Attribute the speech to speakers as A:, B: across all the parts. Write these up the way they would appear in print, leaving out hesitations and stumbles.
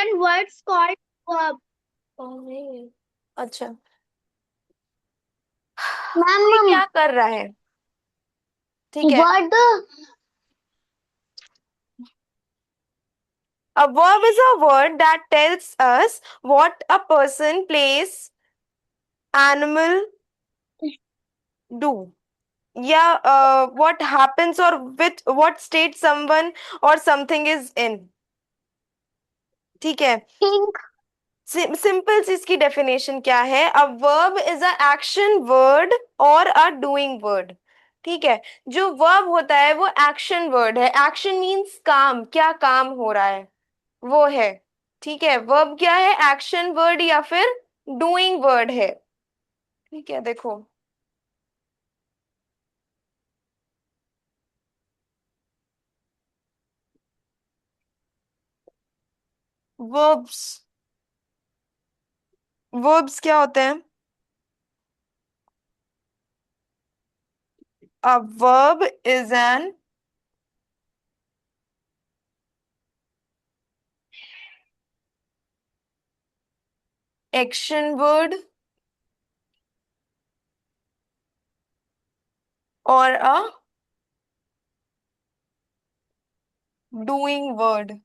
A: certain words called verb.
B: नहीं, अच्छा, कोई
A: मैम,
B: क्या कर रहा है, ठीक है।
A: Word
B: A verb is a word that tells us what a person, place, animal do. Yeah, what happens or with what state someone or something is in. ठीक है।
A: think.
B: सिंपल सी इसकी डेफिनेशन क्या है? A verb is a action word और अ doing word. ठीक है। जो verb होता है वो एक्शन वर्ड है। एक्शन मीन्स काम, क्या काम हो रहा है वो है। ठीक है, वर्ब क्या है? एक्शन वर्ड या फिर डूइंग वर्ड है। ठीक है, देखो। वर्ब्स, वर्ब्स क्या होते हैं? A verb is an action word or a doing word।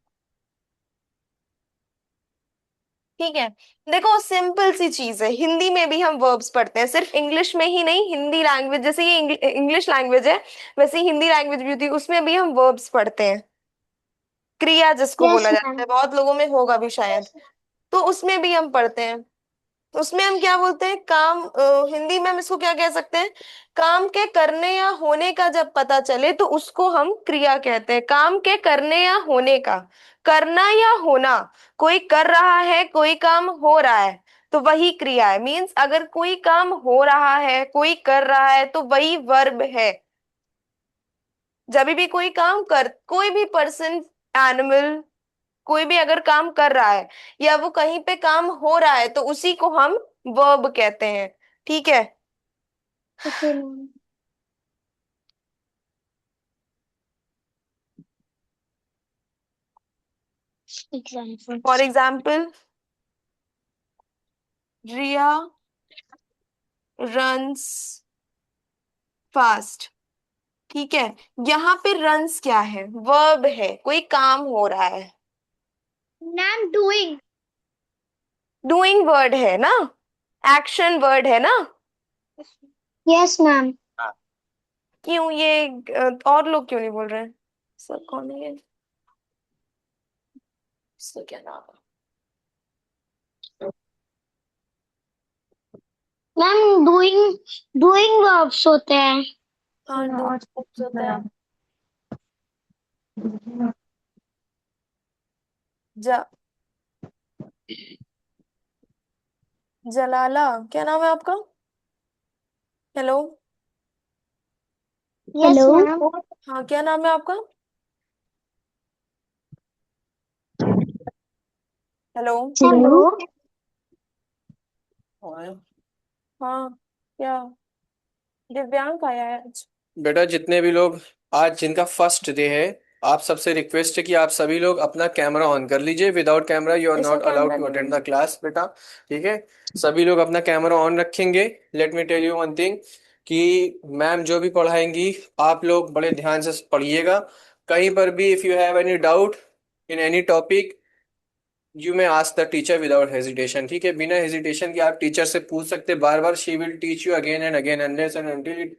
B: ठीक है। देखो, सिंपल सी चीज है, हिंदी में भी हम वर्ब्स पढ़ते हैं, सिर्फ इंग्लिश में ही नहीं। हिंदी लैंग्वेज जैसे ये इंग्लिश लैंग्वेज है, वैसे ही हिंदी लैंग्वेज भी होती है, उसमें भी हम वर्ब्स पढ़ते हैं। क्रिया जिसको
A: Yes,
B: बोला जाता
A: ma'am.
B: है, बहुत लोगों में होगा भी शायद। तो उसमें भी हम पढ़ते हैं। उसमें हम क्या बोलते हैं? काम, हिंदी में हम इसको क्या कह सकते हैं? काम के करने या होने का जब पता चले तो उसको हम क्रिया कहते हैं। काम के करने या होने का, करना या होना, कोई कर रहा है, कोई काम हो रहा है, तो वही क्रिया है। मीन्स अगर कोई काम हो रहा है, कोई कर रहा है, तो वही वर्ब है। जब भी कोई काम कर, कोई भी पर्सन, एनिमल, कोई भी अगर काम कर रहा है या वो कहीं पे काम हो रहा है, तो उसी को हम वर्ब कहते हैं। ठीक है।
A: Okay, ma'am.
B: For
A: Examples.
B: Example, Riya runs fast. ठीक है। यहाँ पे रन्स क्या है? वर्ब है, कोई काम हो रहा है।
A: Ma'am, doing.
B: डूइंग वर्ड है ना, एक्शन वर्ड है ना।
A: Yes, ma'am.
B: क्यों ये और लोग क्यों नहीं बोल रहे हैं? सर कौन है ये? इसका क्या नाम है?
A: मैम, डूइंग वर्ब्स होते हैं।
B: हाँ, डू होता है। ज जलाला, क्या नाम है आपका? हेलो।
A: Yes ma'am.
B: हाँ, क्या नाम है आपका? हेलो।
A: हेलो।
B: हाँ, क्या? दिव्यांग आया है आज।
C: बेटा जितने भी लोग आज जिनका फर्स्ट डे है, आप सबसे रिक्वेस्ट है कि आप सभी लोग अपना कैमरा ऑन कर लीजिए। विदाउट कैमरा यू आर
B: इसका
C: नॉट अलाउड
B: कैमरा
C: टू
B: नहीं
C: अटेंड
B: है।
C: द क्लास बेटा। ठीक है, सभी लोग अपना कैमरा ऑन रखेंगे। Let me tell you one thing कि मैम जो भी पढ़ाएंगी आप लोग बड़े ध्यान से पढ़िएगा। कहीं पर भी if you have any doubt in any topic, you may ask the teacher without hesitation. ठीक है, बिना हेजिटेशन के आप टीचर से पूछ सकते बार बार। She will teach you again and again unless and until it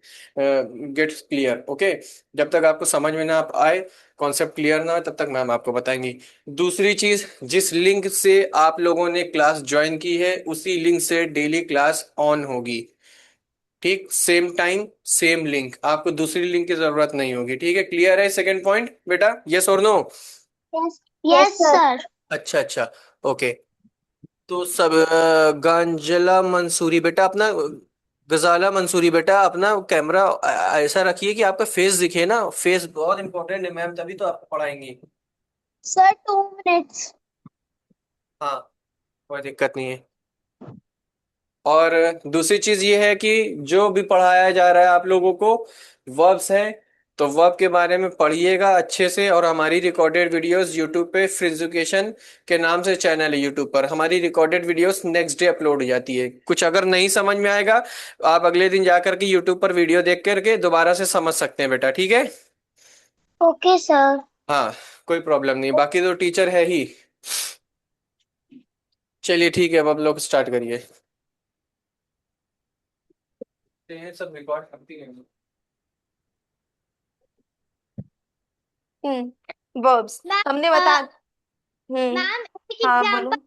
C: gets clear. Okay, जब तक आपको समझ में ना आए, कॉन्सेप्ट क्लियर ना हो, तब तक मैम आपको बताएंगी। दूसरी चीज, जिस लिंक से आप लोगों ने क्लास ज्वाइन की है उसी लिंक से डेली क्लास ऑन होगी। ठीक, सेम टाइम सेम लिंक, आपको दूसरी लिंक की जरूरत नहीं होगी। ठीक है, क्लियर है सेकंड पॉइंट बेटा? यस और नो?
A: यस। Yes sir.
C: अच्छा अच्छा, ओके। तो सब गांजला मंसूरी बेटा अपना, गजाला मंसूरी बेटा अपना कैमरा ऐसा रखिए कि आपका फेस दिखे ना। फेस बहुत इंपॉर्टेंट है मैम, तभी तो आपको पढ़ाएंगी।
A: Sir 2 minutes.
C: हाँ, कोई दिक्कत नहीं है। और दूसरी चीज ये है कि जो भी पढ़ाया जा रहा है आप लोगों को वर्ब्स है, तो वर्ब के बारे में पढ़िएगा अच्छे से। और हमारी रिकॉर्डेड वीडियोस यूट्यूब पे फ्रिज एजुकेशन के नाम से चैनल है यूट्यूब पर, हमारी recorded videos next day upload हो जाती है। कुछ अगर नहीं समझ में आएगा आप अगले दिन जाकर के यूट्यूब पर वीडियो देख करके दोबारा से समझ सकते हैं बेटा, ठीक है।
A: Okay sir.
C: हाँ, कोई प्रॉब्लम नहीं, बाकी तो टीचर है ही। चलिए ठीक है, अब आप लोग स्टार्ट करिए। सब रिकॉर्ड करती है।
B: वर्ब्स हमने बता।
A: मैम एक
B: हाँ
A: एग्जांपल
B: बोलो।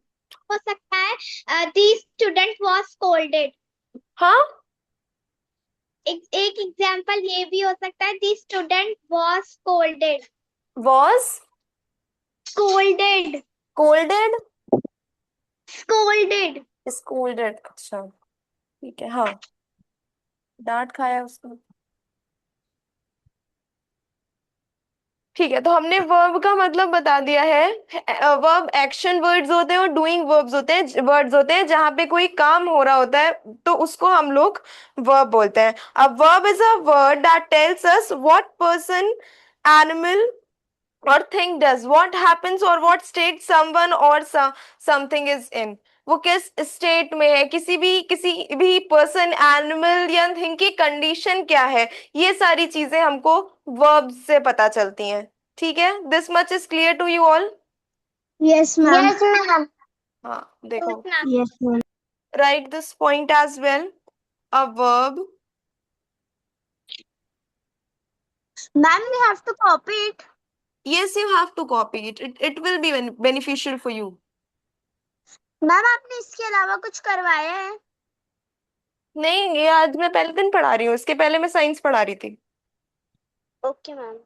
A: हो सकता है, द स्टूडेंट वाज स्कोल्डेड।
B: हाँ,
A: एक एग्जांपल ये भी हो सकता है, the student was scolded.
B: Was
A: scolded.
B: कोल्डेड,
A: scolded.
B: Scolded, अच्छा ठीक है। हाँ, डांट खाया उसको। ठीक है, तो हमने वर्ब का मतलब बता दिया है। वर्ब एक्शन वर्ड्स होते हैं और डूइंग वर्ब्स होते हैं, वर्ड्स होते हैं जहां पे कोई काम हो रहा होता है तो उसको हम लोग वर्ब बोलते हैं। अब verb is a word that tells us what person, animal or thing does, what happens or what state someone or something is in। वो किस स्टेट में है, किसी भी पर्सन, एनिमल या थिंग की कंडीशन क्या है, ये सारी चीजें हमको वर्ब से पता चलती हैं। ठीक है, this much is clear to you all.
A: Yes ma'am. Yes ma'am.
B: हाँ देखो,
A: yes ma'am.
B: Right this point as well. A verb,
A: ma'am we have to copy it.
B: yes you have to copy it, it will be beneficial for you।
A: Ma'am आपने इसके अलावा कुछ करवाया है?
B: नहीं, ये आज मैं पहले दिन पढ़ा रही हूँ, इसके पहले मैं साइंस पढ़ा रही थी।
A: Okay ma'am.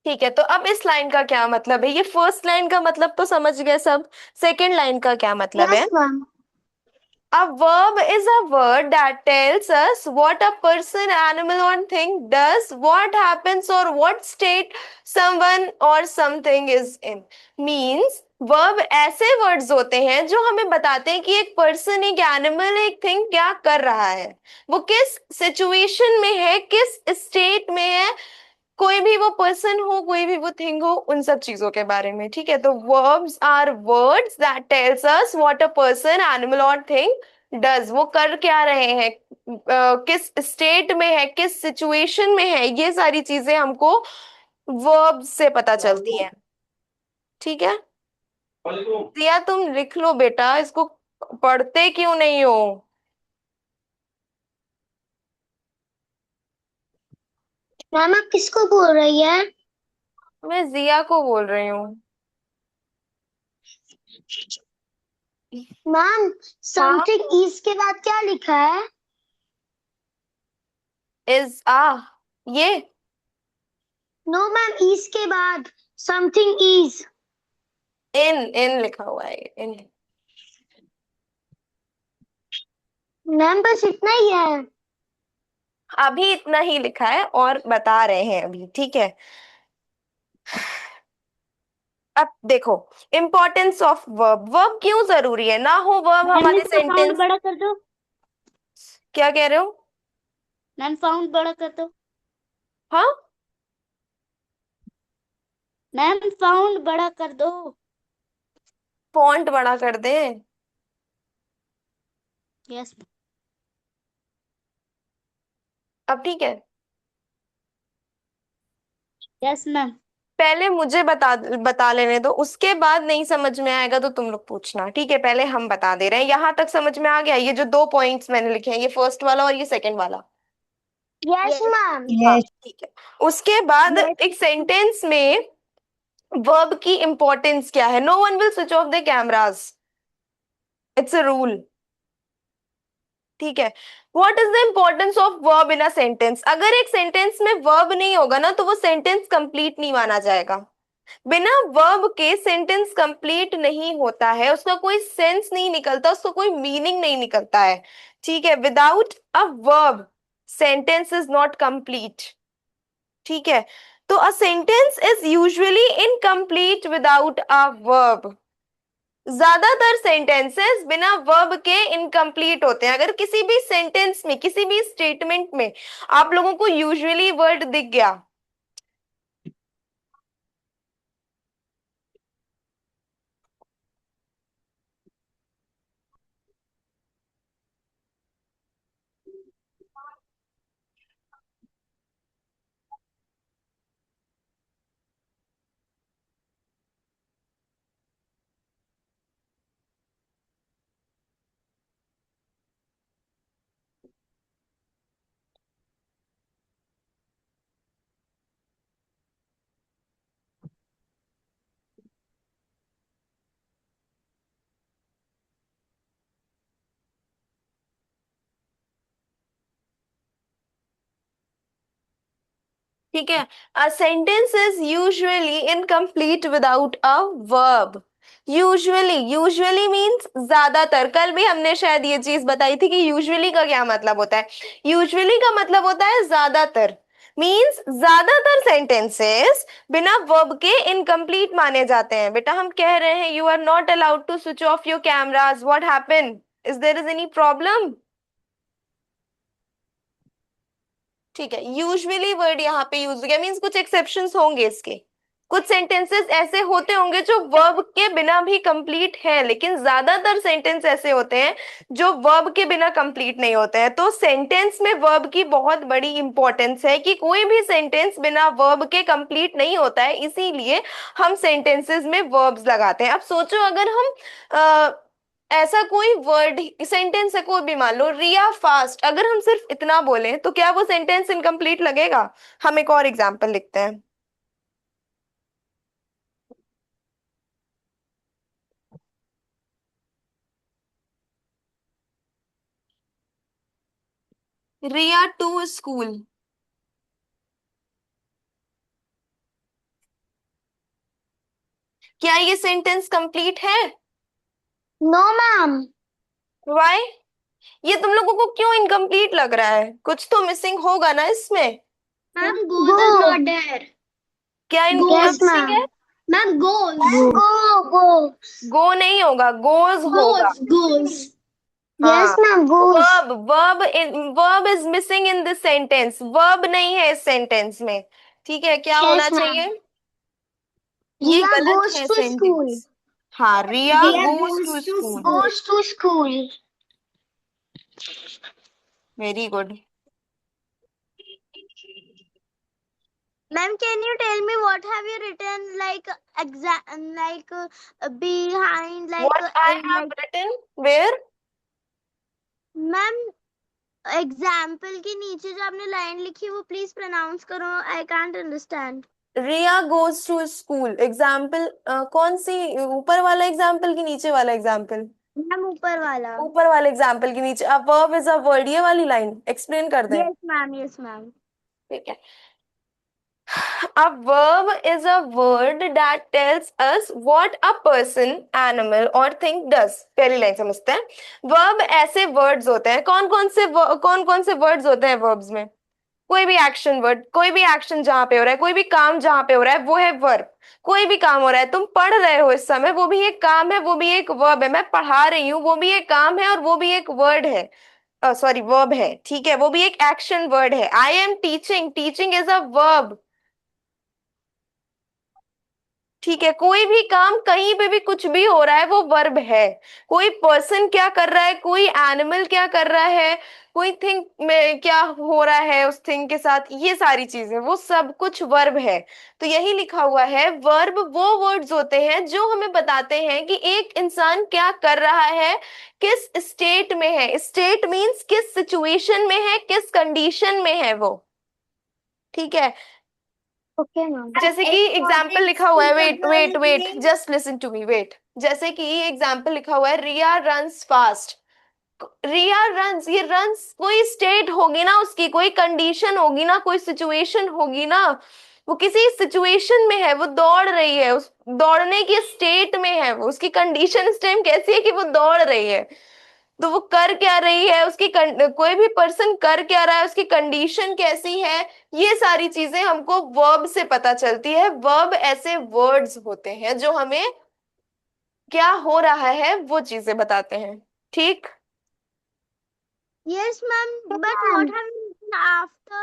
B: ठीक है, तो अब इस लाइन का क्या मतलब है, ये फर्स्ट लाइन का मतलब तो समझ गए सब। सेकेंड लाइन का क्या मतलब है?
A: Yes ma'am.
B: A verb is a word that tells us what a person, animal or thing does, what happens or what state someone or something is in। Means verb ऐसे words होते हैं जो हमें बताते हैं कि एक पर्सन, एक एनिमल, एक थिंग क्या कर रहा है, वो किस सिचुएशन में है, किस स्टेट में है, कोई भी वो पर्सन हो, कोई भी वो थिंग हो, उन सब चीजों के बारे में। ठीक है, तो verbs are words that tells us what a person, animal और थिंग डज, वो कर क्या रहे हैं, किस स्टेट में है, किस सिचुएशन में है, ये सारी चीजें हमको वर्ब्स से पता चलती हैं। ठीक है, दिया तुम लिख लो बेटा, इसको पढ़ते क्यों नहीं हो?
A: मैम आप किसको बोल रही है?
B: मैं जिया को बोल रही हूँ।
A: मैम
B: हाँ,
A: समथिंग इज के बाद क्या लिखा है?
B: इज आ, ये
A: नो मैम, इज के बाद समथिंग इज।
B: इन, इन लिखा हुआ है, इन।
A: मैम बस इतना ही है।
B: अभी इतना ही लिखा है और बता रहे हैं अभी। ठीक है, अब देखो, इंपॉर्टेंस ऑफ वर्ब। वर्ब क्यों जरूरी है, ना हो वर्ब
A: मैम
B: हमारे
A: इसका साउंड
B: सेंटेंस।
A: बड़ा कर दो।
B: क्या कह रहे हो?
A: मैम फाउंड बड़ा कर दो।
B: हाँ,
A: मैम फाउंड बड़ा कर दो।
B: फॉन्ट बड़ा कर दे।
A: यस।
B: अब ठीक है।
A: Yes ma'am.
B: पहले मुझे बता बता लेने दो, उसके बाद नहीं समझ में आएगा तो तुम लोग पूछना, ठीक है? पहले हम बता दे रहे हैं, यहां तक समझ में आ गया? ये जो दो पॉइंट्स मैंने लिखे हैं, ये फर्स्ट वाला और ये सेकंड वाला।
A: Yes ma'am.
B: हाँ,
A: यस।
B: ठीक है। उसके बाद
A: यस।
B: एक सेंटेंस में वर्ब की इंपॉर्टेंस क्या है? No one will switch off the cameras, it's a rule, ठीक है? What is the importance of verb in a sentence? अगर एक सेंटेंस में वर्ब नहीं होगा ना, तो वो सेंटेंस कंप्लीट नहीं माना जाएगा। बिना वर्ब के सेंटेंस कंप्लीट नहीं होता है, उसका कोई सेंस नहीं निकलता, उसका कोई मीनिंग नहीं निकलता है, ठीक है? Without a verb sentence is not complete, ठीक है? तो a sentence is usually incomplete without a verb. ज्यादातर सेंटेंसेस बिना वर्ब के इनकम्प्लीट होते हैं। अगर किसी भी सेंटेंस में, किसी भी स्टेटमेंट में आप लोगों को यूजुअली वर्ड दिख गया, ठीक है? A sentence is usually incomplete without a verb. Usually, usually means ज्यादातर। कल भी हमने शायद ये चीज बताई थी कि यूजुअली का क्या मतलब होता है। यूजुअली का मतलब होता है ज्यादातर, मीन्स ज्यादातर सेंटेंसेस बिना वर्ब के इनकम्प्लीट माने जाते हैं। बेटा हम कह रहे हैं you are not allowed to switch off your cameras, what happen? Is there is any problem? ठीक है, यूजुअली वर्ड यहाँ पे यूज हो गया, मीन्स कुछ एक्सेप्शंस होंगे इसके। कुछ सेंटेंसेस ऐसे होते होंगे जो वर्ब के बिना भी कंप्लीट है, लेकिन ज्यादातर सेंटेंस ऐसे होते हैं जो वर्ब के बिना कंप्लीट नहीं होते हैं। तो सेंटेंस में वर्ब की बहुत बड़ी इंपॉर्टेंस है कि कोई भी सेंटेंस बिना वर्ब के कंप्लीट नहीं होता है, इसीलिए हम सेंटेंसेस में वर्ब्स लगाते हैं। अब सोचो, अगर हम ऐसा कोई वर्ड, सेंटेंस है कोई भी, मान लो रिया फास्ट, अगर हम सिर्फ इतना बोलें तो क्या वो सेंटेंस इनकम्प्लीट लगेगा? हम एक और एग्जांपल लिखते हैं। रिया टू स्कूल, क्या ये सेंटेंस कंप्लीट है?
A: No ma'am.
B: व्हाई? ये तुम लोगों को क्यों इनकम्प्लीट लग रहा है? कुछ तो मिसिंग होगा ना इसमें।
A: Ma'am goes is not there.
B: क्या क्या
A: गोज
B: मिसिंग
A: मैम।
B: है?
A: Ma'am goes. Go go.
B: Go नहीं होगा, गोज होगा।
A: Goes goes.
B: हाँ,
A: yes ma'am goes.
B: Verb, verb is missing in this sentence, verb नहीं है इस सेंटेंस में, ठीक है? क्या होना
A: यस मैम।
B: चाहिए? ये
A: रिया
B: गलत
A: गोज
B: है
A: टू स्कूल।
B: सेंटेंस। हाँ, Riya
A: Riya
B: goes
A: goes
B: to
A: to
B: school,
A: goes to school.
B: Very good.
A: Ma'am, can you tell me what have you written like behind
B: what I have
A: like
B: written where?
A: Ma'am example के नीचे जो आपने line लिखी है वो please pronounce करो I can't understand.
B: Riya goes to school, example कौन सी? ऊपर वाला एग्जाम्पल की नीचे वाला एग्जाम्पल?
A: मैम ऊपर वाला।
B: ऊपर वाले एग्जाम्पल के नीचे। A verb is a word, ये वाली लाइन एक्सप्लेन कर दें,
A: यस मैम यस मैम।
B: ठीक है? A verb is a word that tells us what a person, animal or thing does. पहली लाइन समझते हैं। वर्ब ऐसे वर्ड्स होते हैं, कौन कौन से वर्ड्स होते हैं वर्ब्स में? कोई भी एक्शन वर्ड, कोई भी एक्शन जहां पे हो रहा है, कोई भी काम जहां पे हो रहा है, वो है वर्ब। कोई भी काम हो रहा है, तुम पढ़ रहे हो इस समय, वो भी एक काम है, वो भी एक वर्ब है। मैं पढ़ा रही हूँ, वो भी एक काम है और वो भी एक वर्ड है। सॉरी वर्ब है, ठीक है, वो भी एक एक्शन वर्ड है। I am teaching, teaching is a verb. ठीक है, कोई भी काम कहीं पे भी कुछ भी हो रहा है वो वर्ब है। कोई पर्सन क्या कर रहा है, कोई एनिमल क्या कर रहा है, कोई थिंग में क्या हो रहा है उस थिंग के साथ, ये सारी चीजें वो सब कुछ वर्ब है। तो यही लिखा हुआ है, वर्ब वो वर्ड्स होते हैं जो हमें बताते हैं कि एक इंसान क्या कर रहा है, किस स्टेट में है। स्टेट मींस किस सिचुएशन में है, किस कंडीशन में है वो। ठीक है,
A: ओके मैम।
B: जैसे कि एग्जाम्पल लिखा हुआ है, wait wait wait, just listen to me, wait. जैसे कि एग्जाम्पल लिखा हुआ है, Riya runs fast. Riya runs, ये रन्स कोई स्टेट होगी ना, उसकी कोई कंडीशन होगी ना, कोई सिचुएशन होगी ना। वो किसी सिचुएशन में है, वो दौड़ रही है, उस दौड़ने की स्टेट में है वो। उसकी कंडीशन इस टाइम कैसी है कि वो दौड़ रही है। तो वो कर क्या रही है, उसकी कोई भी पर्सन कर क्या रहा है, उसकी कंडीशन कैसी है, ये सारी चीजें हमको वर्ब से पता चलती है। वर्ब ऐसे वर्ड्स होते हैं जो हमें क्या हो रहा है वो चीजें बताते हैं। ठीक।
A: Yes, ma'am. But what have you written after?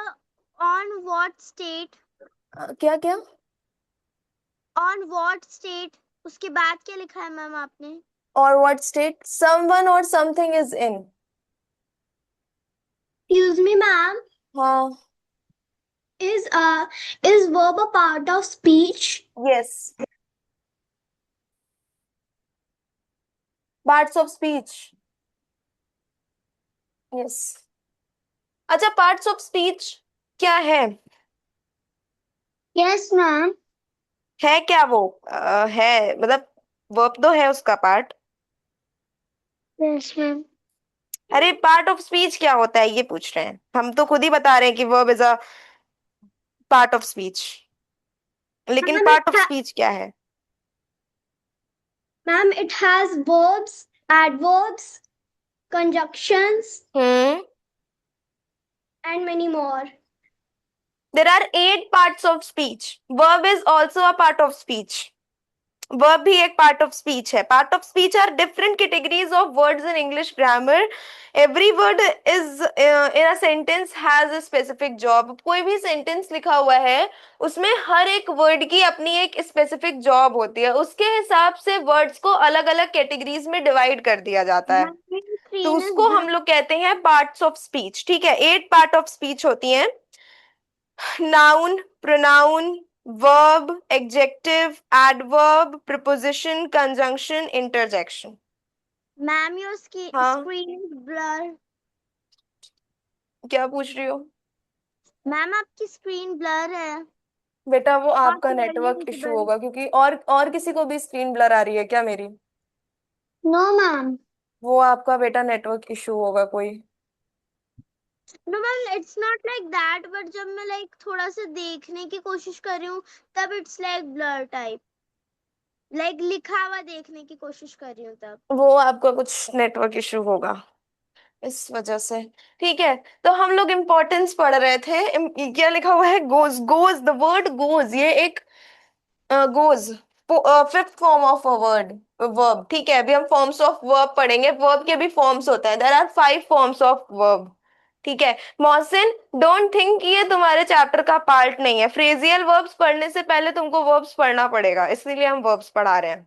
A: On what state?
B: क्या क्या?
A: On what state? उसके बाद क्या लिखा है मैम आपने?
B: और व्हाट स्टेट, समवन और something is in.
A: Excuse me, ma'am.
B: हाँ।
A: Is is verb a part of speech?
B: Yes, parts of speech. Yes. अच्छा, पार्ट्स ऑफ स्पीच क्या है?
A: Yes, ma'am.
B: है क्या वो? है मतलब वर्ब तो है उसका पार्ट।
A: Yes, ma'am.
B: अरे पार्ट ऑफ स्पीच क्या होता है ये पूछ रहे हैं हम, तो खुद ही बता रहे हैं कि verb is a part of speech. लेकिन
A: Ma'am,
B: पार्ट ऑफ स्पीच क्या है?
A: it has verbs, adverbs, conjunctions,
B: hmm.
A: and many more.
B: There are 8 parts of speech, verb is also a part of speech. Verb भी एक part of speech है। Part of speech are different categories of words in English grammar. Every word is in a sentence has a specific job. कोई भी sentence लिखा हुआ है उसमें हर एक वर्ड की अपनी एक स्पेसिफिक जॉब होती है, उसके हिसाब से वर्ड्स को अलग अलग कैटेगरीज में डिवाइड कर दिया जाता है।
A: My
B: तो
A: screen is
B: उसको हम लोग कहते हैं पार्ट्स ऑफ स्पीच। ठीक है, 8 पार्ट ऑफ स्पीच होती हैं। Noun, pronoun, verb, adjective, adverb, preposition, conjunction, interjection.
A: Ma'am, your
B: हाँ,
A: screen is blur.
B: क्या पूछ रही हो?
A: मैम आपकी स्क्रीन ब्लर है।
B: बेटा वो
A: और
B: आपका
A: क्लियरली
B: नेटवर्क इशू
A: विजिबल।
B: होगा, क्योंकि और किसी को भी स्क्रीन ब्लर आ रही है क्या मेरी?
A: No ma'am.
B: वो आपका बेटा नेटवर्क इशू होगा कोई।
A: No ma'am, it's not like that, but जब मैं लाइक थोड़ा सा देखने की कोशिश कर रही हूँ तब it's like blur type, like लिखा हुआ देखने की कोशिश कर रही हूँ तब।
B: वो आपका कुछ नेटवर्क इशू होगा इस वजह से। ठीक है, तो हम लोग इम्पोर्टेंस पढ़ रहे थे। क्या लिखा हुआ है? Goes, goes, the word goes, ये एक goes fifth form of a word, verb. ठीक है, अभी हम फॉर्म्स ऑफ वर्ब पढ़ेंगे। वर्ब के भी फॉर्म्स होते हैं, there are 5 forms of verb. ठीक है मोहसिन, डोंट थिंक कि ये तुम्हारे चैप्टर का पार्ट नहीं है। फ्रेजियल वर्ब्स पढ़ने से पहले तुमको वर्ब्स पढ़ना पड़ेगा, इसीलिए हम वर्ब्स पढ़ा रहे हैं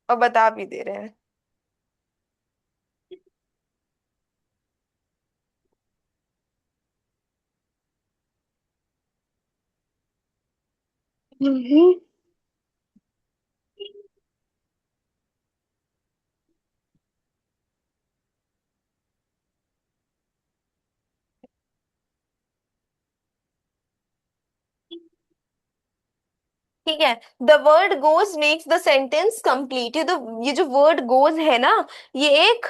B: और बता भी दे रहे हैं। ठीक है, the word goes makes the sentence complete. ये जो वर्ड गोज है ना, ये एक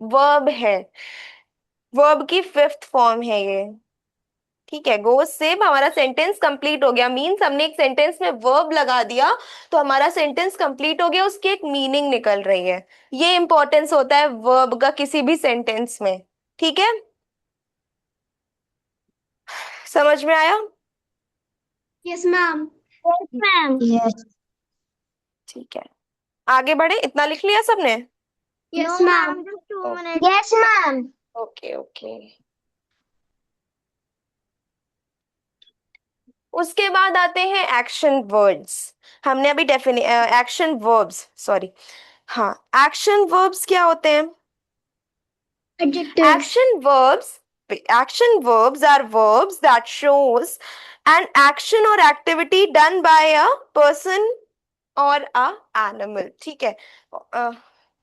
B: वर्ब है, वर्ब की फिफ्थ फॉर्म है ये। ठीक है, गोज से हमारा सेंटेंस कंप्लीट हो गया, मीन्स हमने एक सेंटेंस में वर्ब लगा दिया तो हमारा सेंटेंस कंप्लीट हो गया, उसकी एक मीनिंग निकल रही है। ये इंपॉर्टेंस होता है वर्ब का किसी भी सेंटेंस में। ठीक है, समझ में आया?
A: Yes ma'am. Yes ma'am. Yes.
B: ठीक है, आगे बढ़े, इतना लिख लिया सबने?
A: Yes ma'am. 2 minutes. Yes, ma'am.
B: Okay okay. उसके बाद आते हैं एक्शन वर्ड्स। हमने अभी एक्शन वर्ब्स, सॉरी, हाँ, एक्शन वर्ब्स क्या होते हैं?
A: Adjective.
B: Action verbs are verbs that shows an action or activity done by a person or a animal, ठीक है।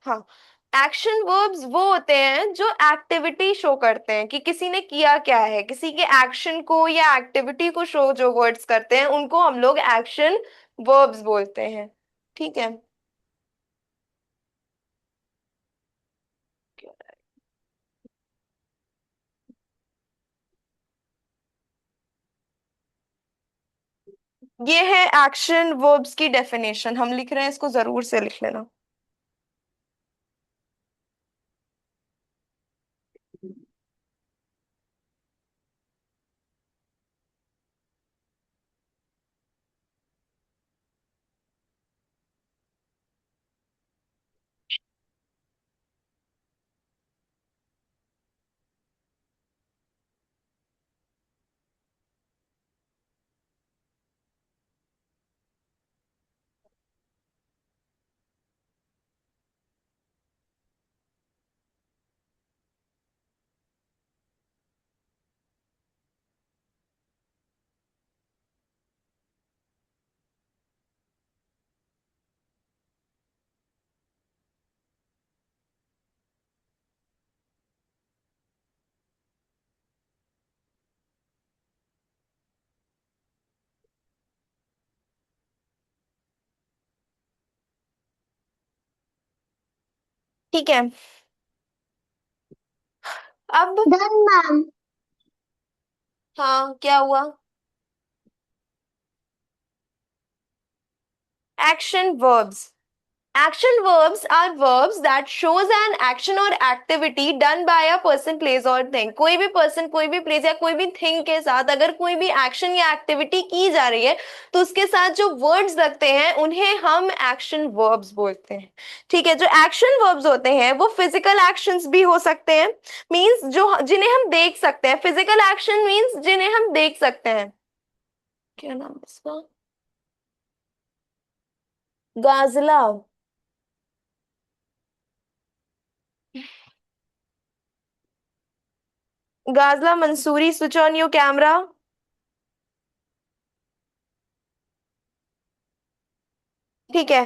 B: हाँ, एक्शन वर्ब्स वो होते हैं जो एक्टिविटी शो करते हैं कि किसी ने किया क्या है, किसी के एक्शन को या एक्टिविटी को शो जो वर्ड्स करते हैं उनको हम लोग एक्शन वर्ब्स बोलते हैं, ठीक है। ये है एक्शन वर्ब्स की डेफिनेशन, हम लिख रहे हैं, इसको जरूर से लिख लेना। ठीक है, अब
A: Done, ma'am.
B: हाँ, क्या हुआ? Action verbs. Action verbs are verbs that shows an action or activity done by a person, place or thing। कोई भी person, कोई भी place या कोई भी thing के साथ अगर कोई भी action या activity की जा रही है तो उसके साथ जो words लगते हैं उन्हें हम action verbs बोलते हैं, ठीक है। जो action verbs होते हैं वो physical actions भी हो सकते हैं, means जो जिन्हें हम देख सकते हैं। physical action means जिन्हें हम देख सकते हैं। क्या नाम है इसका? Ghazala. Ghazala Mansoori, switch on your camera. ठीक है,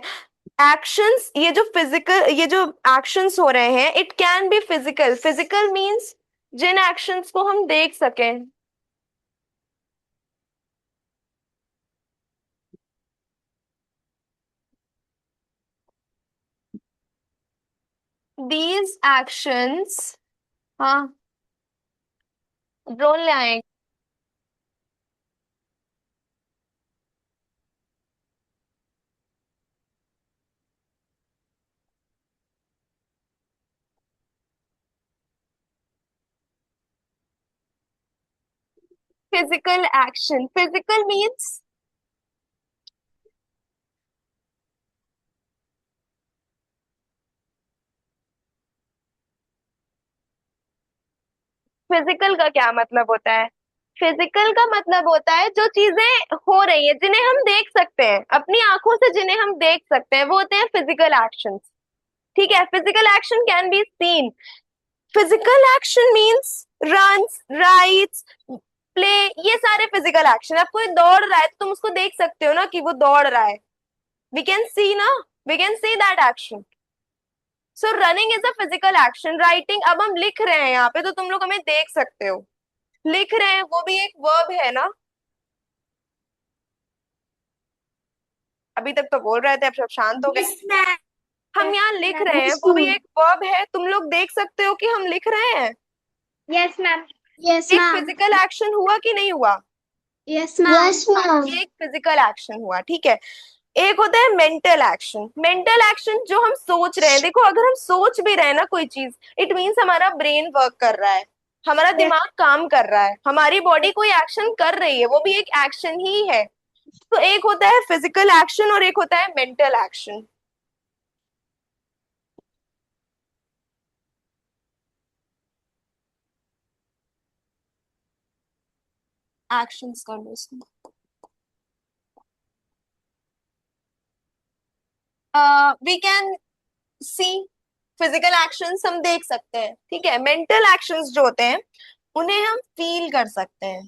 B: एक्शंस, ये जो फिजिकल, ये जो एक्शंस हो रहे हैं, it can be physical. Physical means जिन एक्शंस को हम देख सकें। दीज एक्शंस, हाँ, ड्रोन ले आए। Physical action, physical means physical का क्या मतलब होता है? फिजिकल का मतलब होता है जो चीजें हो रही है, जिन्हें हम देख सकते हैं अपनी आंखों से, जिन्हें हम देख सकते हैं वो होते हैं फिजिकल एक्शंस, ठीक है। Physical action can be seen. Physical action means runs, rides, play, ये सारे फिजिकल एक्शन। अब कोई दौड़ रहा है तो तुम उसको देख सकते हो ना कि वो दौड़ रहा है, वी कैन सी ना, we can see that action. So running is a physical action. Writing, अब हम लिख रहे हैं यहाँ पे तो तुम लोग हमें देख सकते हो, लिख रहे हैं वो भी एक वर्ब है ना। अभी तक तो बोल रहे थे, अब सब शांत हो गए।
A: Yes, ma'am.
B: हम यहाँ लिख रहे हैं
A: Yes,
B: वो भी
A: ma'am.
B: एक वर्ब है, तुम लोग देख सकते हो कि हम लिख रहे हैं।
A: Yes, ma'am. Yes,
B: एक
A: ma'am.
B: फिजिकल एक्शन हुआ कि नहीं हुआ?
A: Yes, ma'am. Yes, ma'am.
B: ये एक फिजिकल एक्शन हुआ, ठीक है। एक होता है मेंटल एक्शन। मेंटल एक्शन जो हम सोच रहे हैं, देखो अगर हम सोच भी रहे हैं ना कोई चीज, इट मीन्स हमारा ब्रेन वर्क कर रहा है, हमारा दिमाग काम कर रहा है, हमारी बॉडी कोई एक्शन कर रही है, वो भी एक एक्शन ही है। तो एक होता है फिजिकल एक्शन और एक होता है मेंटल एक्शन। एक्शंस कर लो इसको। We can see physical actions हम देख सकते हैं, ठीक है। मेंटल एक्शंस जो होते हैं उन्हें हम फील कर सकते हैं,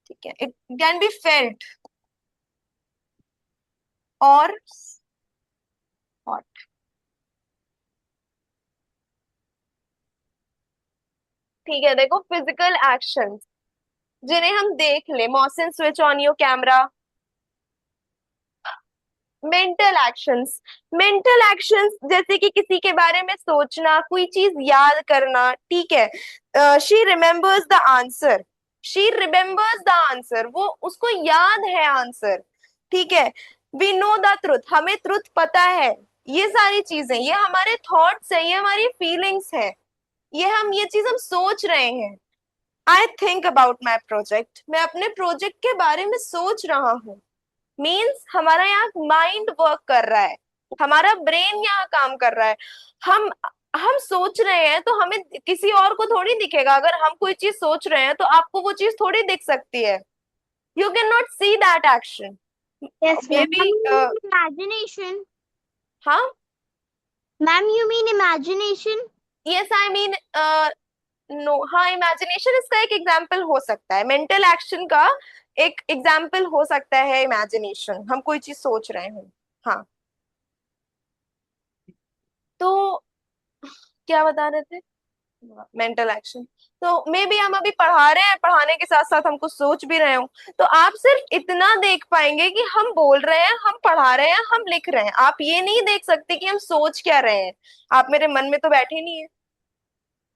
B: ठीक है। इट कैन बी फेल्ट और हॉट, ठीक है। देखो फिजिकल एक्शंस जिन्हें हम देख ले, Mohsin switch on your camera. Mental actions, mental actions जैसे कि किसी के बारे में सोचना, कोई चीज याद करना, ठीक है। She remembers the answer, she remembers the answer, वो उसको याद है आंसर, ठीक है। वी नो द ट्रुथ, हमें ट्रुथ पता है। ये सारी चीजें, ये हमारे थॉट्स है, ये हमारी फीलिंग्स है, ये चीज हम सोच रहे हैं। I think about my project, मैं अपने प्रोजेक्ट के बारे में सोच रहा हूँ। मीन्स हमारा यहाँ माइंड वर्क कर रहा है, हमारा ब्रेन यहाँ काम कर रहा है। हम हम सोच रहे हैं तो हमें किसी और को थोड़ी दिखेगा। अगर हम कोई चीज सोच रहे हैं तो आपको वो चीज थोड़ी दिख सकती है। You can not see that action,
A: Yes,
B: may
A: ma'am.
B: Be.
A: Imagination.
B: हाँ,
A: Ma'am, you mean imagination?
B: Yes I mean, no, हाँ, इमेजिनेशन इसका एक एग्जाम्पल हो सकता है, मेंटल एक्शन का एक एग्जाम्पल हो सकता है इमेजिनेशन। हम कोई चीज सोच रहे हैं, हाँ। तो क्या बता रहे थे? Mental action. तो मे बी हम अभी पढ़ा रहे हैं, पढ़ाने के साथ साथ हम कुछ सोच भी रहे हो, तो आप सिर्फ इतना देख पाएंगे कि हम बोल रहे हैं, हम पढ़ा रहे हैं, हम लिख रहे हैं। आप ये नहीं देख सकते कि हम सोच क्या रहे हैं, आप मेरे मन में तो बैठे नहीं है।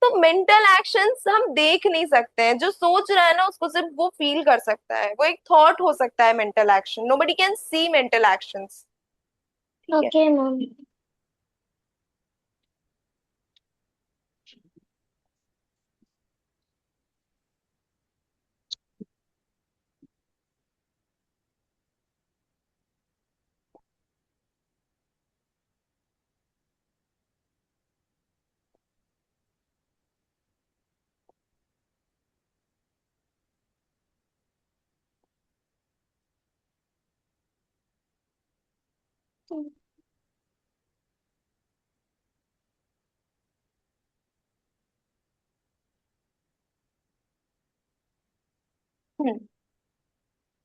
B: तो मेंटल एक्शंस हम देख नहीं सकते हैं, जो सोच रहा है ना उसको सिर्फ वो फील कर सकता है, वो एक थॉट हो सकता है mental action. Nobody can see mental actions, ठीक है।
A: Okay, ma'am.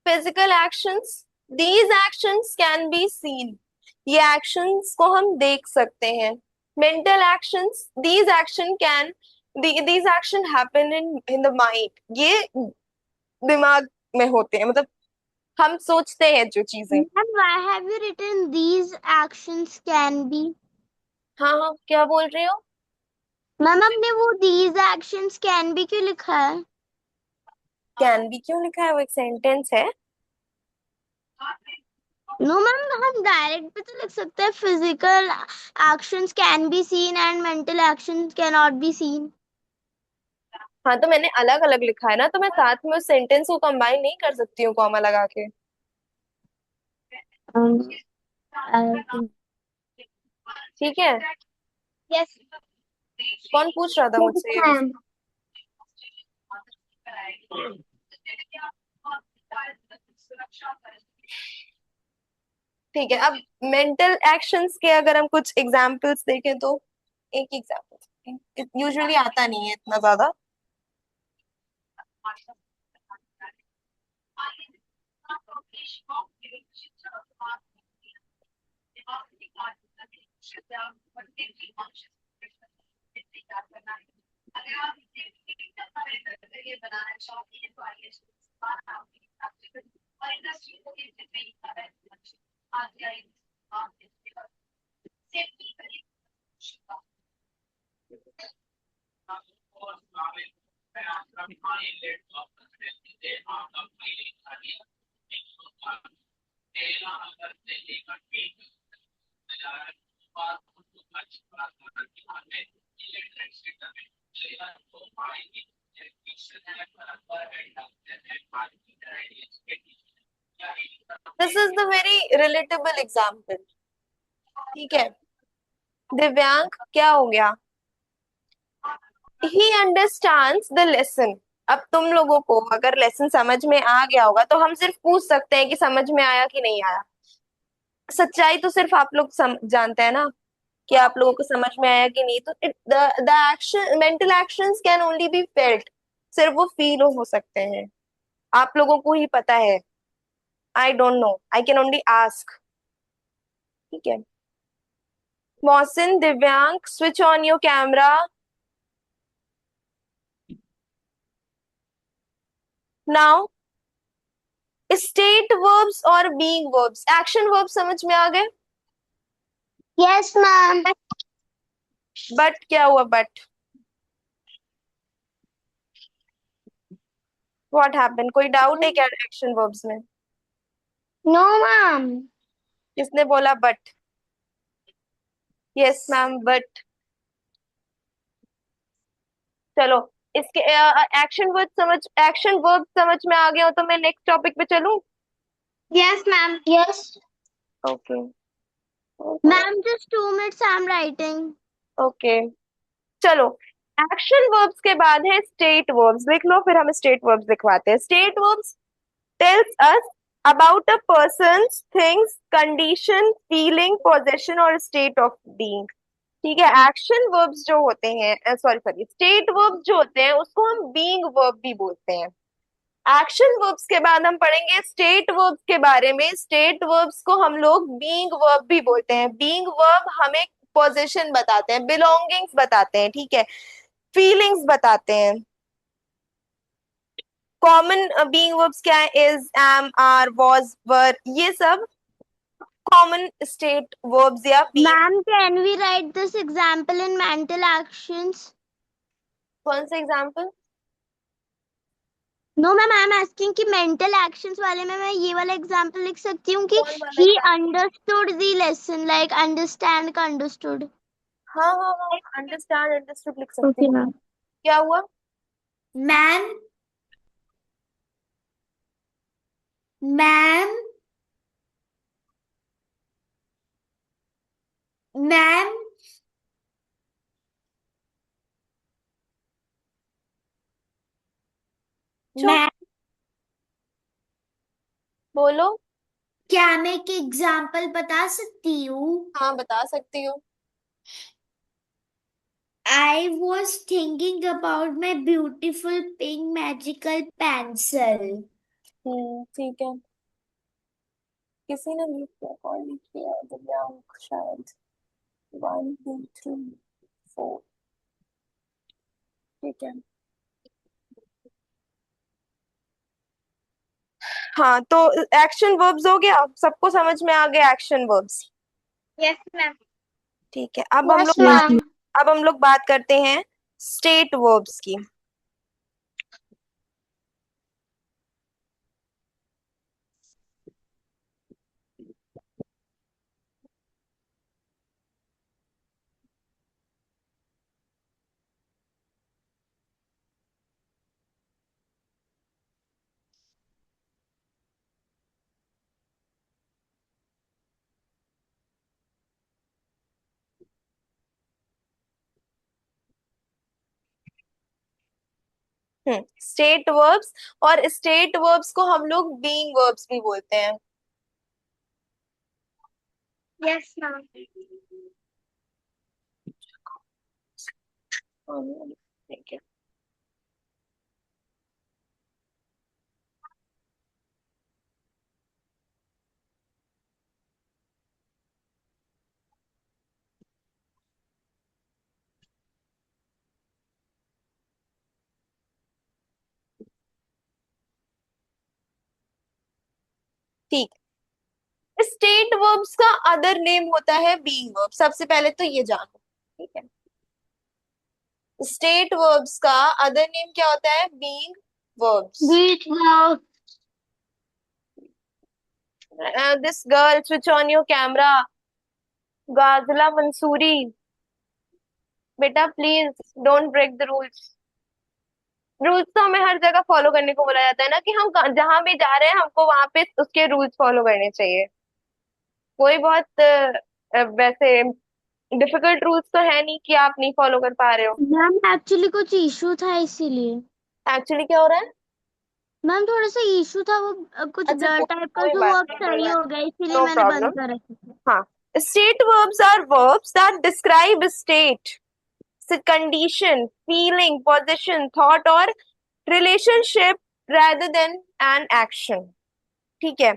B: Physical actions, these actions can be seen, ये एक्शंस को हम देख सकते हैं। Mental actions, these action can, these action happen in the mind, ये दिमाग में होते हैं, मतलब हम सोचते हैं जो चीजें।
A: Ma'am, why have you written these actions can be?
B: हाँ हाँ, क्या बोल रही हो?
A: मैम आपने वो these actions can be क्यों लिखा है?
B: कैन बी क्यों लिखा है? वो एक सेंटेंस है।
A: नो मैम, हम डायरेक्ट भी तो लिख सकते हैं physical actions can be seen and mental actions can not be seen.
B: हाँ, तो मैंने अलग अलग लिखा है ना, तो मैं साथ में उस सेंटेंस को कंबाइन नहीं कर सकती हूँ कॉमा लगा के। ठीक है।
A: यस
B: कौन पूछ रहा था मुझसे ये?
A: मैम।
B: ठीक है। अब मेंटल एक्शंस के अगर हम कुछ एग्जांपल्स देखें तो, एक एग्जांपल यूजुअली आता नहीं है इतना ज्यादा। This is the very relatable example, ठीक है। दिव्यांग क्या हो गया? ही अंडरस्टैंड्स द लेसन, अब तुम लोगों को अगर लेसन समझ में आ गया होगा तो हम सिर्फ पूछ सकते हैं कि समझ में आया कि नहीं आया। सच्चाई तो सिर्फ आप लोग जानते हैं ना कि आप लोगों को समझ में आया कि नहीं। तो the action mental actions can only be felt. सिर्फ वो फील हो सकते हैं, आप लोगों को ही पता है। I don't know, I can only ask. ठीक है। Mohsin, Divyang, switch on your camera now. State verbs और बीइंग वर्ब्स, एक्शन वर्ब समझ में आ गए।
A: Yes ma'am.
B: बट क्या हुआ? But what happened? कोई डाउट है क्या एक्शन वर्ब्स में?
A: No ma'am.
B: किसने बोला बट? Yes ma'am, but. चलो, इसके एक्शन वर्ब समझ में आ गया हो तो मैं नेक्स्ट टॉपिक पे चलूं।
A: Yes ma'am. Yes
B: okay.
A: Ma'am, just 2 minutes I am writing.
B: Okay, चलो। एक्शन वर्ब्स के बाद है स्टेट वर्ब्स। लिख लो, फिर हम स्टेट वर्ब्स लिखवाते हैं। State verbs tells us about a person's things, condition, feeling, possession और state of being। ठीक है। एक्शन वर्ब्स जो होते हैं, सॉरी सॉरी, स्टेट वर्ब्स जो होते हैं उसको हम बीइंग वर्ब भी बोलते हैं। एक्शन वर्ब्स के बाद हम पढ़ेंगे स्टेट वर्ब्स के बारे में। स्टेट वर्ब्स को हम लोग बीइंग वर्ब भी बोलते हैं। बीइंग वर्ब हमें पोजीशन बताते हैं, बिलोंगिंग्स बताते हैं, ठीक है, फीलिंग्स बताते हैं। कॉमन बीइंग वर्ब्स क्या है? Is, am, are, was, were, ये सब कॉमन स्टेट वर्ब्स या being.
A: Ma'am, can we write this example in mental actions?
B: कौन सा example?
A: No ma'am, I am asking कि मेंटल एक्शंस वाले में मैं ये वाला एग्जाम्पल लिख सकती हूँ कि
B: कौन वाला
A: ही
B: example?
A: Understood the lesson, like understand का अंडरस्टूड।
B: हाँ हाँ हाँ, अंडरस्टैंड, अंडरस्टूड लिख सकते
A: ओके
B: हैं।
A: मैम।
B: क्या हुआ?
A: मैम, मैम, मैम,
B: चुप।
A: मैम,
B: बोलो।
A: क्या मैं एक एग्जाम्पल बता सकती हूँ?
B: हाँ, बता सकती हो।
A: I was thinking about my beautiful pink magical pencil.
B: ठीक है। किसी ने लिख किया, कौन लिख किया? दिव्यांग शायद। 1 2 3 4। ठीक है। हाँ, तो एक्शन वर्ब्स हो गया, सबको समझ में आ गया एक्शन वर्ब्स।
A: Yes ma'am.
B: ठीक है।
A: Yes ma'am.
B: अब हम लोग बात करते हैं स्टेट वर्ब्स की। स्टेट वर्ब्स, और स्टेट वर्ब्स को हम लोग बीइंग वर्ब्स भी बोलते हैं।
A: Yes ma'am.
B: ठीक है। ठीक। स्टेट वर्ब्स का अदर नेम होता है बीइंग वर्ब। सबसे पहले तो ये जानो, ठीक है। स्टेट वर्ब्स का अदर नेम क्या होता है? Being verbs.
A: Beat verb.
B: This girl, switch on your camera. Ghazala Mansoori, बेटा please don't break the rules. Rules तो हमें हर जगह फॉलो करने को बोला जाता है ना, कि हम जहां भी जा रहे हैं हमको वहां पे उसके रूल्स फॉलो करने चाहिए। कोई बहुत वैसे डिफिकल्ट रूल्स तो है नहीं कि आप नहीं फॉलो कर पा रहे हो।
A: मैम, एक्चुअली कुछ इशू था इसीलिए।
B: एक्चुअली क्या हो रहा है?
A: मैम थोड़ा सा इशू था वो कुछ
B: अच्छा,
A: ब्लर टाइप का,
B: कोई
A: तो वो
B: बात
A: अब
B: नहीं, कोई
A: सही
B: बात
A: हो गया, इसीलिए
B: नहीं, नो
A: मैंने बंद
B: प्रॉब्लम।
A: कर रखा था।
B: हाँ, state verbs are verbs that describe state, condition, feeling, position, thought और relationship rather than an action. ठीक है?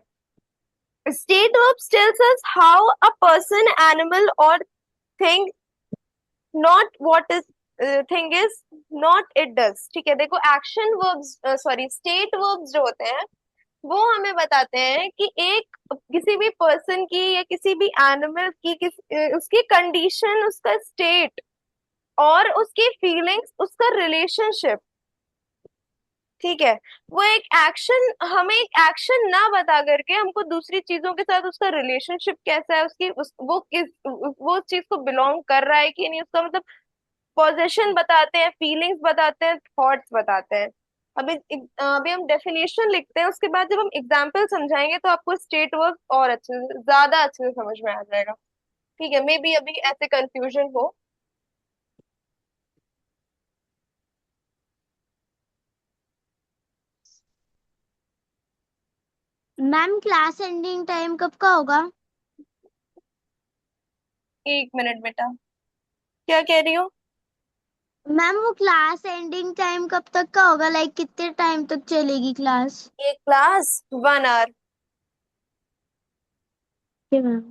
B: State verbs tells us how a person, animal or thing, not what is thing is, not it does. ठीक है? देखो, action verbs, sorry, state verbs जो होते हैं वो हमें बताते हैं कि एक किसी भी पर्सन की या किसी भी एनिमल की उसकी कंडीशन, उसका स्टेट और उसकी फीलिंग्स, उसका रिलेशनशिप। ठीक है? वो एक एक्शन, हमें एक एक्शन ना बता करके हमको दूसरी चीजों के साथ उसका रिलेशनशिप कैसा है, वो चीज को बिलोंग कर रहा है कि नहीं, उसका मतलब पोजीशन बताते हैं, फीलिंग्स बताते हैं, थॉट्स बताते हैं। अभी हम डेफिनेशन लिखते हैं, उसके बाद जब हम एग्जाम्पल समझाएंगे तो आपको स्टेट वर्क और ज्यादा अच्छे से समझ में आ जाएगा। ठीक है? मे बी अभी ऐसे कंफ्यूजन हो।
A: मैम क्लास एंडिंग टाइम कब का होगा?
B: 1 मिनट बेटा, क्या कह रही हो?
A: मैम वो क्लास एंडिंग टाइम कब तक का होगा, लाइक कितने टाइम तक चलेगी क्लास?
B: ये class 1 hour.
A: Ma'am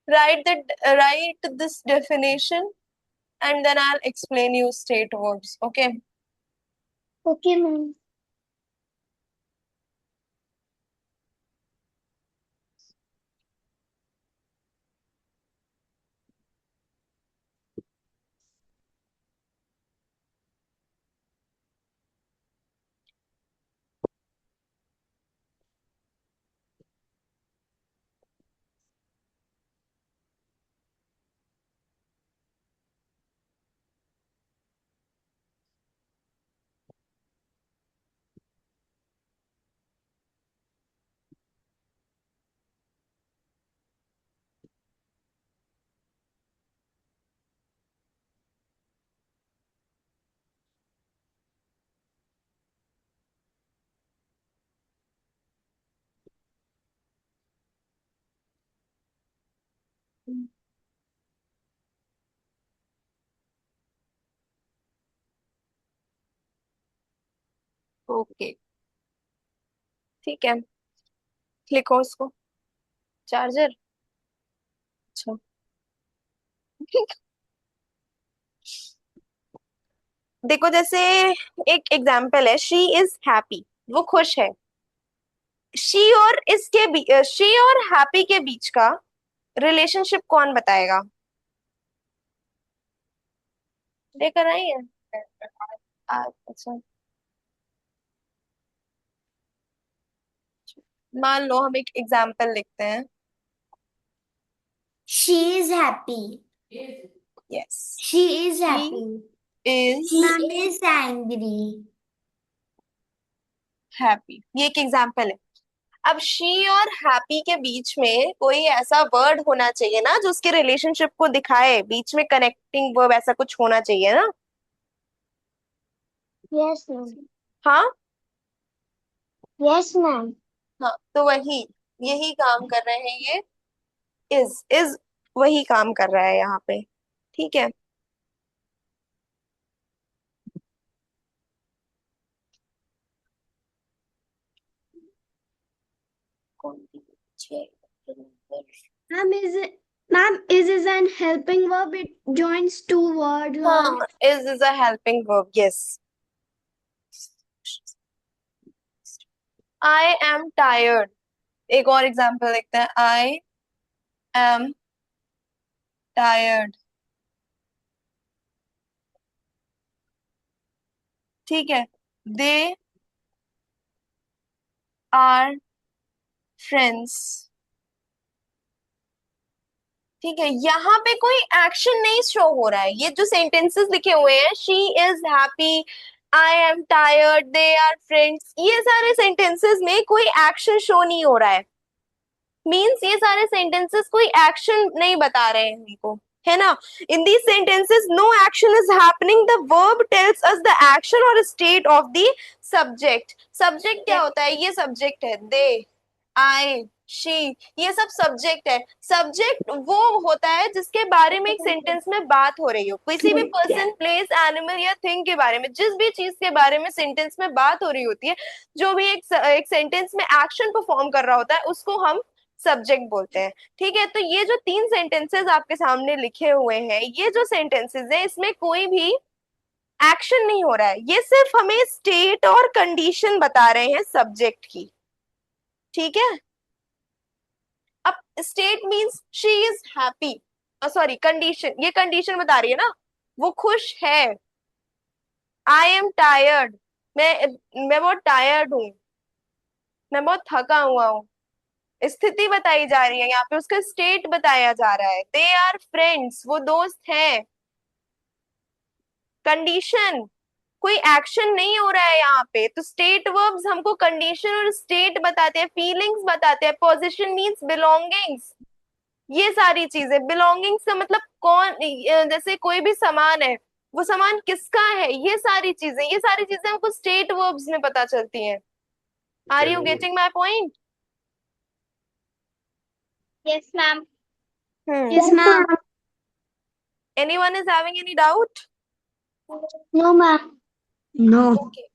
B: Write this definition and then I'll explain you state verbs. Okay?
A: Okay ma'am.
B: Okay, ठीक है, लिखो उसको। चार्जर? अच्छा। देखो, जैसे एक एग्जाम्पल है, शी इज हैप्पी, वो खुश है। शी और हैप्पी के बीच का रिलेशनशिप कौन बताएगा? लेकर आई है? अच्छा, मान लो हम एक एग्जाम्पल लिखते हैं।
A: She is happy.
B: Yes,
A: She is
B: she
A: happy.
B: Is
A: She is angry.
B: Happy, ये एक एग्जाम्पल है। अब शी और हैप्पी के बीच में कोई ऐसा वर्ड होना चाहिए ना जो उसके रिलेशनशिप को दिखाए, बीच में कनेक्टिंग वर्ब ऐसा कुछ होना चाहिए ना।
A: Yes, ma'am.
B: हाँ।
A: Yes, ma'am.
B: हाँ, तो वही, यही काम कर रहे हैं ये। इज वही काम कर रहा है यहाँ पे। ठीक है? कौन सी अच्छी है?
A: Ma'am, is an helping verb. It joins two words.
B: हाँ, is a helping verb, yes. I am tired, एक और एग्जाम्पल देखते हैं। I am tired. ठीक है? They are friends. ठीक है, यहाँ पे कोई एक्शन नहीं शो हो रहा है। ये जो सेंटेंसेस लिखे हुए हैं, she is happy, I am tired, they are friends, ये सारे सेंटेंसेस में कोई एक्शन शो नहीं हो रहा है। मीन्स ये सारे सेंटेंसेस कोई एक्शन नहीं बता रहे हैं हमको, है ना। In these sentences no action is happening, the verb tells us the action और state of the subject. Subject क्या होता है? ये सब्जेक्ट है, दे, आई, शी, ये सब सब्जेक्ट है। सब्जेक्ट वो होता है जिसके बारे में एक सेंटेंस में बात हो रही हो, किसी भी पर्सन, प्लेस, एनिमल या थिंग के बारे में, जिस भी चीज के बारे में सेंटेंस में बात हो रही होती है, जो भी एक सेंटेंस में एक्शन परफॉर्म कर रहा होता है, उसको हम सब्जेक्ट बोलते हैं। ठीक है, तो ये जो 3 सेंटेंसेस आपके सामने लिखे हुए हैं, ये जो सेंटेंसेस है, इसमें कोई भी एक्शन नहीं हो रहा है, ये सिर्फ हमें स्टेट और कंडीशन बता रहे हैं सब्जेक्ट की। ठीक है, अब state means she is happy, sorry condition, ये कंडीशन बता रही है ना, वो खुश है। आई एम टायर्ड, मैं बहुत टायर्ड हूं, मैं बहुत थका हुआ हूँ। स्थिति बताई जा रही है यहाँ पे, उसका स्टेट बताया जा रहा है। दे आर फ्रेंड्स, वो दोस्त हैं। कंडीशन, कोई एक्शन नहीं हो रहा है यहाँ पे, तो स्टेट वर्ब्स हमको कंडीशन और स्टेट बताते हैं, फीलिंग्स बताते हैं। पोजीशन मींस बिलोंगिंग्स, ये सारी चीजें। बिलोंगिंग्स का मतलब कौन, जैसे कोई भी सामान है, वो सामान किसका है, ये सारी चीजें हमको स्टेट वर्ब्स में पता चलती हैं। Are you getting my point?
A: Yes, ma'am.
B: Hmm.
A: Yes, ma'am.
B: Anyone is having any doubt?
A: No, ma'am. No.
B: Okay.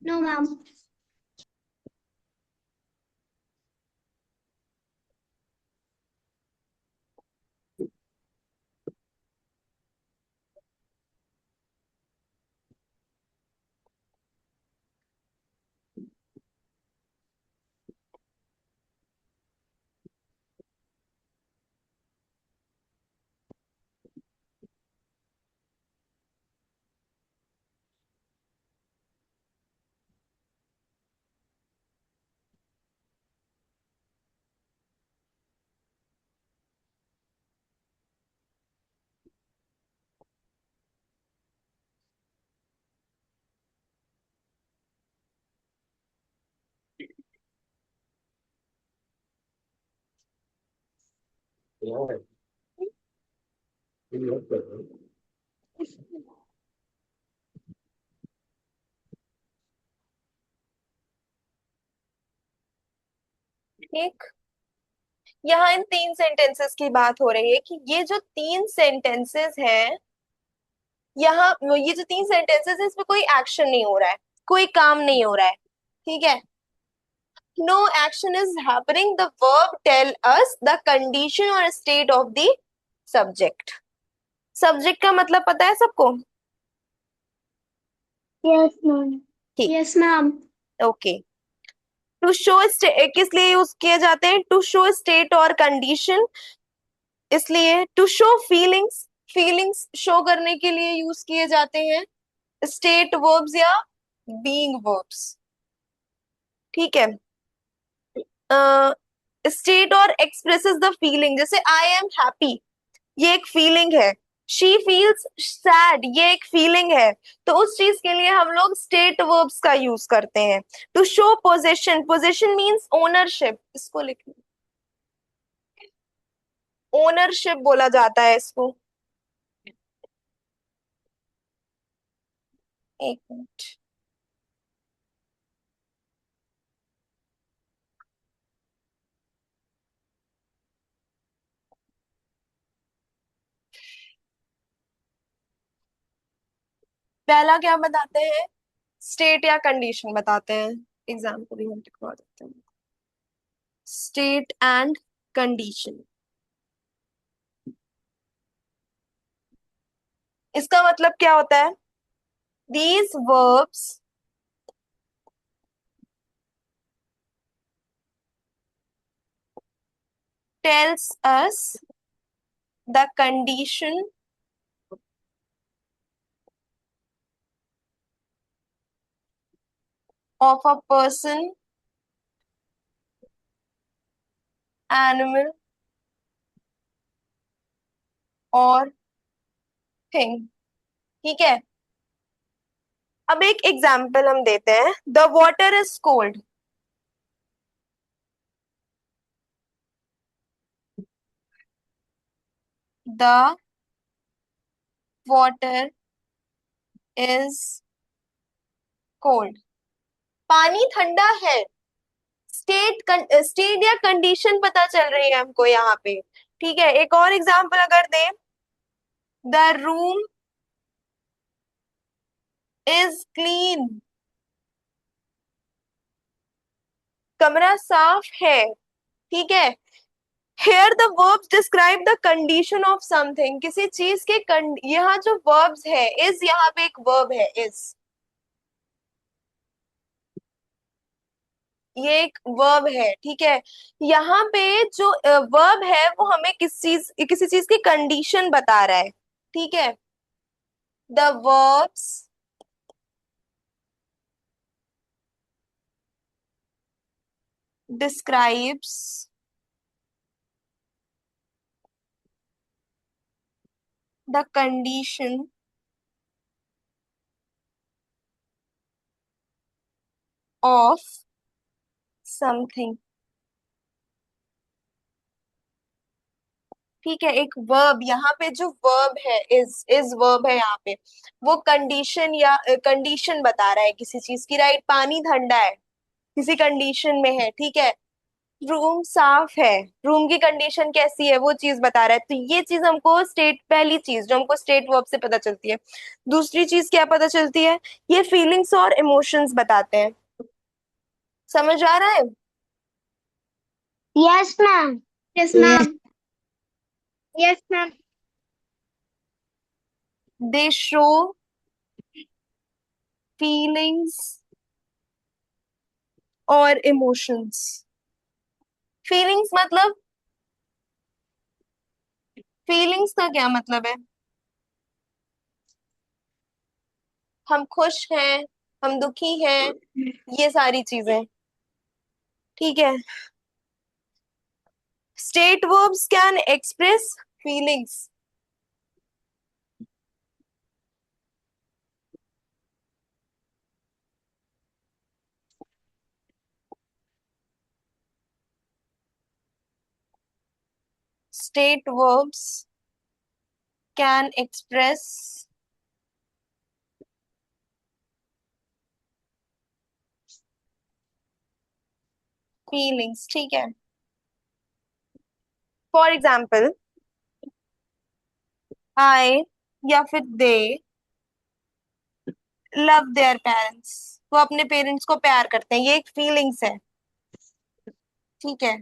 A: No, ma'am.
B: ठीक, यहाँ इन 3 सेंटेंसेस की बात हो रही है कि ये जो 3 सेंटेंसेस हैं, यहाँ ये जो 3 सेंटेंसेस है, इसमें कोई एक्शन नहीं हो रहा है, कोई काम नहीं हो रहा है। ठीक है, no action is happening, the verb tell us the condition और state of the subject. Subject का मतलब पता है सबको?
A: Yes, ma'am.
B: ठीक,
A: Yes, ma'am.
B: Okay. To show, किस लिए यूज किए जाते हैं? टू शो स्टेट और कंडीशन, इसलिए to show feelings, feelings show करने के लिए यूज किए जाते हैं स्टेट वर्ब्स या बीइंग वर्ब्स। ठीक है, स्टेट और एक्सप्रेसेस द फीलिंग, जैसे आई एम हैप्पी, ये एक फीलिंग है। शी फील्स सैड, ये एक फीलिंग है। तो उस चीज के लिए हम लोग स्टेट वर्ब्स का यूज करते हैं। To show position, position means ownership, इसको लिखना, ओनरशिप बोला जाता है इसको। एक मिनट, पहला क्या बताते हैं? स्टेट या कंडीशन बताते हैं। एग्जाम्पल ही हम लिखवा देते हैं, स्टेट एंड कंडीशन। इसका मतलब क्या होता है? These verbs tells us the condition of a person, animal और थिंग। ठीक है, अब एक एग्जाम्पल हम देते हैं। The water is cold. The water is cold. पानी ठंडा है। स्टेट या कंडीशन पता चल रही है हमको यहाँ पे। ठीक है, एक और एग्जाम्पल अगर दें, द रूम इज क्लीन। कमरा साफ है। ठीक है, here the verbs describe the condition of something. किसी चीज के यहाँ जो वर्ब्स है, इज यहाँ पे एक वर्ब है, इज। ये एक वर्ब है। ठीक है, यहाँ पे जो वर्ब है वो हमें किसी चीज की कंडीशन बता रहा है। ठीक है, the verbs describes the condition of something। ठीक है, एक वर्ब, यहाँ पे जो वर्ब है, इज वर्ब है यहाँ पे, वो कंडीशन या कंडीशन बता रहा है किसी चीज की। राइट, पानी ठंडा है, किसी कंडीशन में है। ठीक है, रूम साफ है, रूम की कंडीशन कैसी है वो चीज बता रहा है। तो ये चीज हमको स्टेट, पहली चीज जो हमको स्टेट वर्ब से पता चलती है। दूसरी चीज क्या पता चलती है, ये फीलिंग्स और इमोशंस बताते हैं। समझ आ रहा है?
A: Yes ma'am. Yes ma'am. Yes ma'am.
B: दे शो फीलिंग्स और इमोशंस। फीलिंग्स मतलब, फीलिंग्स का क्या मतलब है? हम खुश हैं, हम दुखी हैं, ये सारी चीजें। ठीक है, state verbs can express feelings. State verbs can express feelings। ठीक है, फॉर एग्जाम्पल, आई या फिर दे लव देयर पेरेंट्स। वो अपने पेरेंट्स को प्यार करते हैं, ये एक फीलिंग्स है। ठीक है,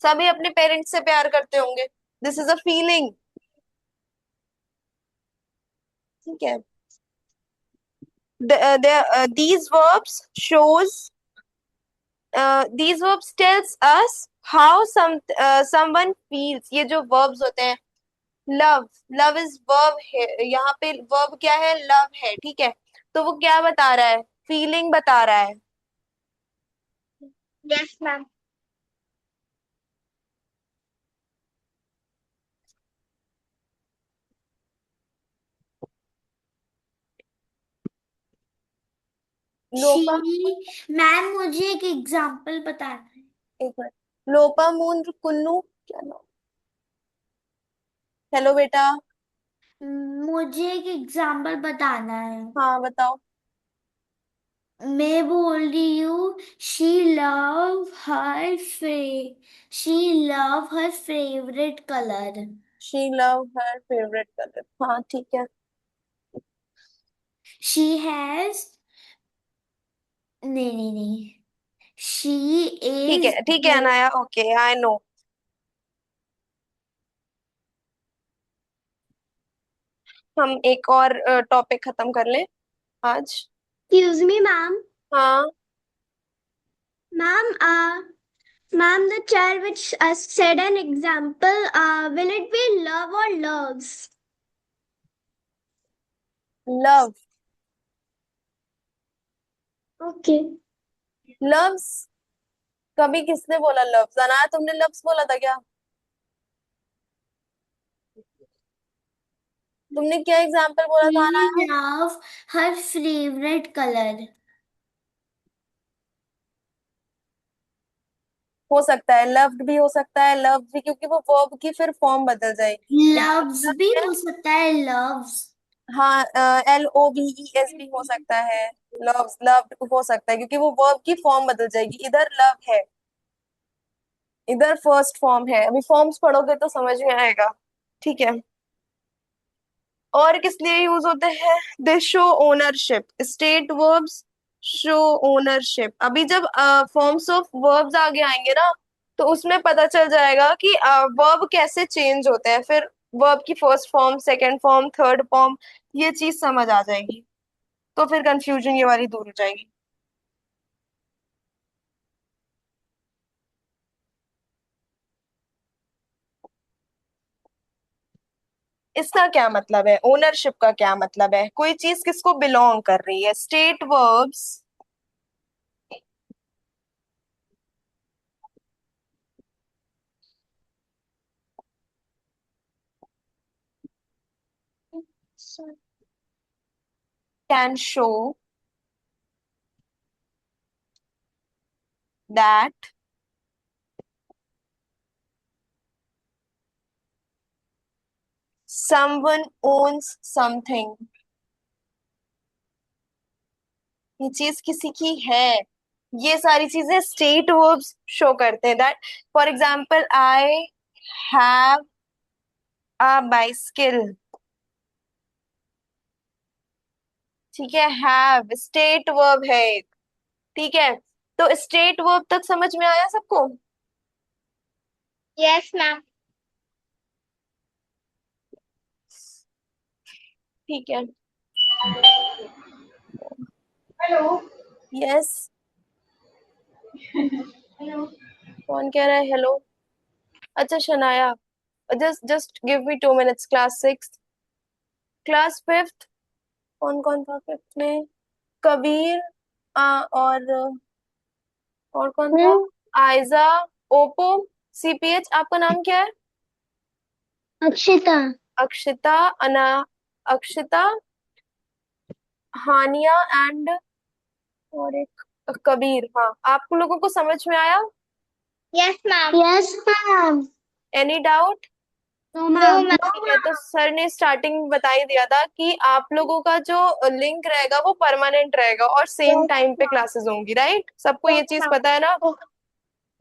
B: सभी अपने पेरेंट्स से प्यार करते होंगे, दिस इज अ फीलिंग। ठीक है, these verbs shows these verbs tells us how someone feels। ये जो verbs होते हैं, लव, लव इज वर्ब है, यहाँ पे वर्ब क्या है, लव है। ठीक है, तो वो क्या बता रहा है, फीलिंग बता रहा है।
A: Yes ma'am.
B: लोपा,
A: मैम मुझे एक एग्जांपल बताना है।
B: एक मिनट, लोपा मून कुन्नू, क्या नाम? हेलो बेटा।
A: मुझे एक एग्जांपल बताना है।
B: हाँ बताओ।
A: मैं बोल रही हूँ she love her favourite colour.
B: She love her favourite colour. हाँ ठीक है।
A: शी हैज, नहीं नहीं नहीं, शी इज,
B: ठीक है अनाया, ओके आई नो। हम एक और टॉपिक खत्म कर लें आज।
A: Excuse me ma'am.
B: हाँ,
A: ma'am, ma'am, the child which said an example, will it be love or loves?
B: Love,
A: Okay.
B: Loves कभी किसने बोला लव्स? अनाया, तुमने लव्स बोला था क्या? तुमने क्या एग्जाम्पल बोला था
A: We
B: Anaya?
A: love her favorite color.
B: हो सकता है, लव्ड भी हो सकता है, लव भी, क्योंकि वो वर्ब की फिर फॉर्म बदल जाएगी।
A: Loves भी
B: एग्जाम्पल है,
A: हो सकता है, loves.
B: हाँ, LOVES भी हो सकता है, लव्स लव्ड हो सकता है, क्योंकि वो वर्ब की फॉर्म बदल जाएगी। इधर लव है, इधर फर्स्ट फॉर्म है। अभी फॉर्म्स पढ़ोगे तो समझ में आएगा। ठीक है। और किस लिए यूज होते हैं? दे show ownership. State verbs show ownership. अभी जब फॉर्म्स ऑफ वर्ब्स आगे आएंगे ना, तो उसमें पता चल जाएगा कि वर्ब कैसे चेंज होते हैं। फिर वर्ब की first form, second form, third form, ये चीज समझ आ जाएगी। तो फिर कंफ्यूजन ये वाली दूर हो जाएगी। इसका क्या मतलब है? ओनरशिप का क्या मतलब है? कोई चीज किसको बिलोंग कर रही है? State verbs can show that someone owns something। ये चीज किसी की है। ये सारी चीजें स्टेट वर्ब्स शो करते हैं। That, for example, I have a bicycle. ठीक है, हैव स्टेट वर्ब है एक। ठीक है, तो स्टेट वर्ब तक समझ में आया सबको?
A: Yes, ma'am.
B: ठीक है।
A: Hello.
B: यस।
A: Hello.
B: कौन कह रहा है हेलो? अच्छा, Shanaya. Just give me 2 minutes। Class six, class fifth, कौन कौन था फिफ्थ में? कबीर, और कौन था? Aiza, Oppo, CPH। आपका नाम क्या है?
A: अक्षिता.
B: अक्षिता, अना, अक्षिता, हानिया एंड, और एक कबीर। हाँ, आप लोगों को समझ में आया?
A: Yes, ma'am. Yes, ma'am.
B: Any doubt?
A: No, ma'am. No,
B: ठीक है, तो सर ने स्टार्टिंग बता ही दिया था कि आप लोगों का जो लिंक रहेगा वो परमानेंट रहेगा और सेम
A: ma'am.
B: टाइम पे क्लासेस होंगी। राइट? सबको ये
A: Yes,
B: चीज
A: ma'am.
B: पता है ना?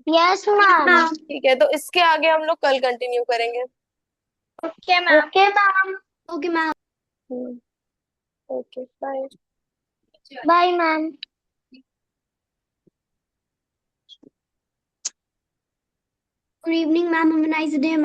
A: Yes, ma'am.
B: ठीक है, तो इसके आगे हम लोग कल कंटिन्यू करेंगे।
A: Okay, ma'am. Okay, ma'am. Okay, ma'am.
B: Okay, bye.
A: Bye, ma'am. Good evening, ma'am. Have a nice day, ma'am.